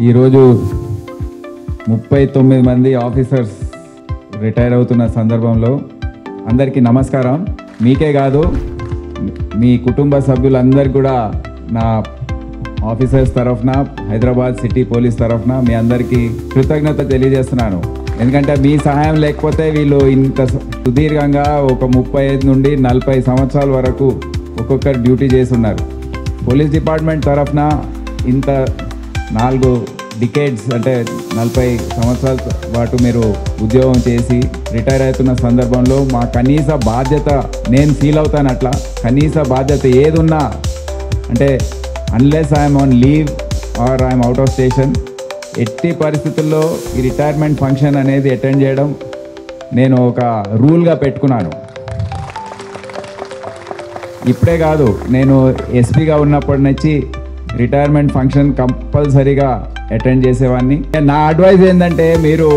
ఈరోజు 39 మంది officers retire అవుతున్న సందర్భంలో అందరికీ నమస్కారం. మీకే కాదు, మీ కుటుంబ సభ్యులందరికీ కూడా నా ఆఫీసర్స్ తరఫున, హైదరాబాద్ సిటీ పోలీస్ తరఫున మీ అందరికీ కృతజ్ఞత తెలియజేస్తున్నాను. ఎందుకంటే మీ సహాయం లేకపోతే వీళ్ళు ఇంత సుదీర్ఘంగా ఒక 35 నుండి 40 సంవత్సరాల వరకు ఒక్కొక్కరు డ్యూటీ చేస్తున్నారు. పోలీస్ డిపార్ట్మెంట్ తరఫున ఇంత 4 డికేడ్స్ అంటే 40 సంవత్సరాల పాటు మీరు ఉద్యోగం చేసి రిటైర్ అవుతున్న సందర్భంలో మా కనీస బాధ్యత, నేను ఫీల్ అవుతాను అట్లా, కనీస బాధ్యత ఏదున్నా అంటే unless I'm on leave are I'm out of station, ఎట్టి పరిస్థితుల్లో ఈ రిటైర్మెంట్ ఫంక్షన్ అనేది అటెండ్ చేయడం నేను ఒక రూల్గా పెట్టుకున్నాను. ఇప్పుడే కాదు, నేను ఎస్పీగా ఉన్నప్పటి నుంచి రిటైర్మెంట్ ఫంక్షన్ కంపల్సరీగా అటెండ్ చేసేవాడిని. నా అడ్వైజ్ ఏంటంటే, మీరు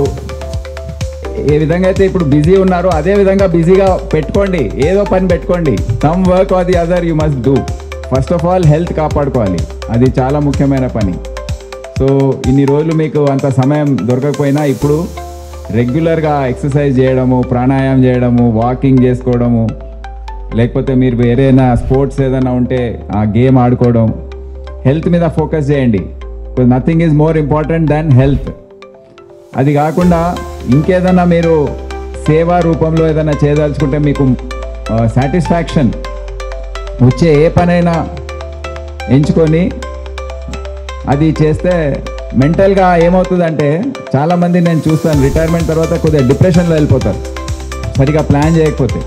ఏ విధంగా అయితే ఇప్పుడు బిజీ ఉన్నారో అదే విధంగా బిజీగా పెట్టుకోండి, ఏదో పని పెట్టుకోండి. Some work or the other you must do. First of all health కాపాడుకోవాలి, అది చాలా ముఖ్యమైన పని. సో ఇన్ని రోజులు మీకు అంత సమయం దొరకకపోయినా ఇప్పుడు రెగ్యులర్గా ఎక్సర్సైజ్ చేయడము, ప్రాణాయామం చేయడము, వాకింగ్ చేసుకోవడము, లేకపోతే మీరు వేరేనా స్పోర్ట్స్ ఏదైనా ఉంటే ఆ గేమ్ ఆడుకోవడం, హెల్త్ మీద ఫోకస్ చేయండి. Nothing is more important than health. అది కాకుండా ఇంకేదైనా మీరు సేవా రూపంలో ఏదైనా చేయదలుచుకుంటే, మీకు సాటిస్ఫాక్షన్ వచ్చే ఏ పనైనా ఎంచుకొని అది చేస్తే మెంటల్గా ఏమవుతుందంటే, చాలామంది నేను చూస్తాను రిటైర్మెంట్ తర్వాత కొద్దిగా డిప్రెషన్లో వెళ్ళిపోతారు సరిగా ప్లాన్ చేయకపోతే.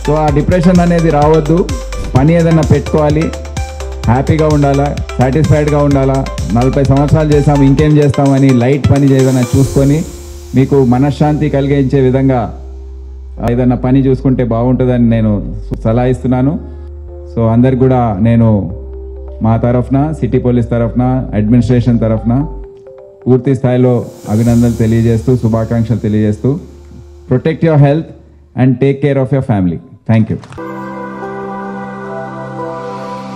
సో ఆ డిప్రెషన్ అనేది రావద్దు. పని ఏదైనా పెట్టుకోవాలి, హ్యాపీగా ఉండాలా, సాటిస్ఫైడ్గా ఉండాలా. 40 సంవత్సరాలు చేసాము, ఇంకేం చేస్తామని లైట్ పని ఏదైనా చూసుకొని మీకు మనశ్శాంతి కలిగించే విధంగా ఏదైనా పని చూసుకుంటే బాగుంటుందని నేను సలహా ఇస్తున్నాను. సో అందరికి కూడా నేను మా తరఫున, సిటీ పోలీస్ తరఫున, అడ్మినిస్ట్రేషన్ తరఫున పూర్తి స్థాయిలో అభినందనలు తెలియజేస్తూ, శుభాకాంక్షలు తెలియజేస్తూ, protect your health and take care of your family. Thank you.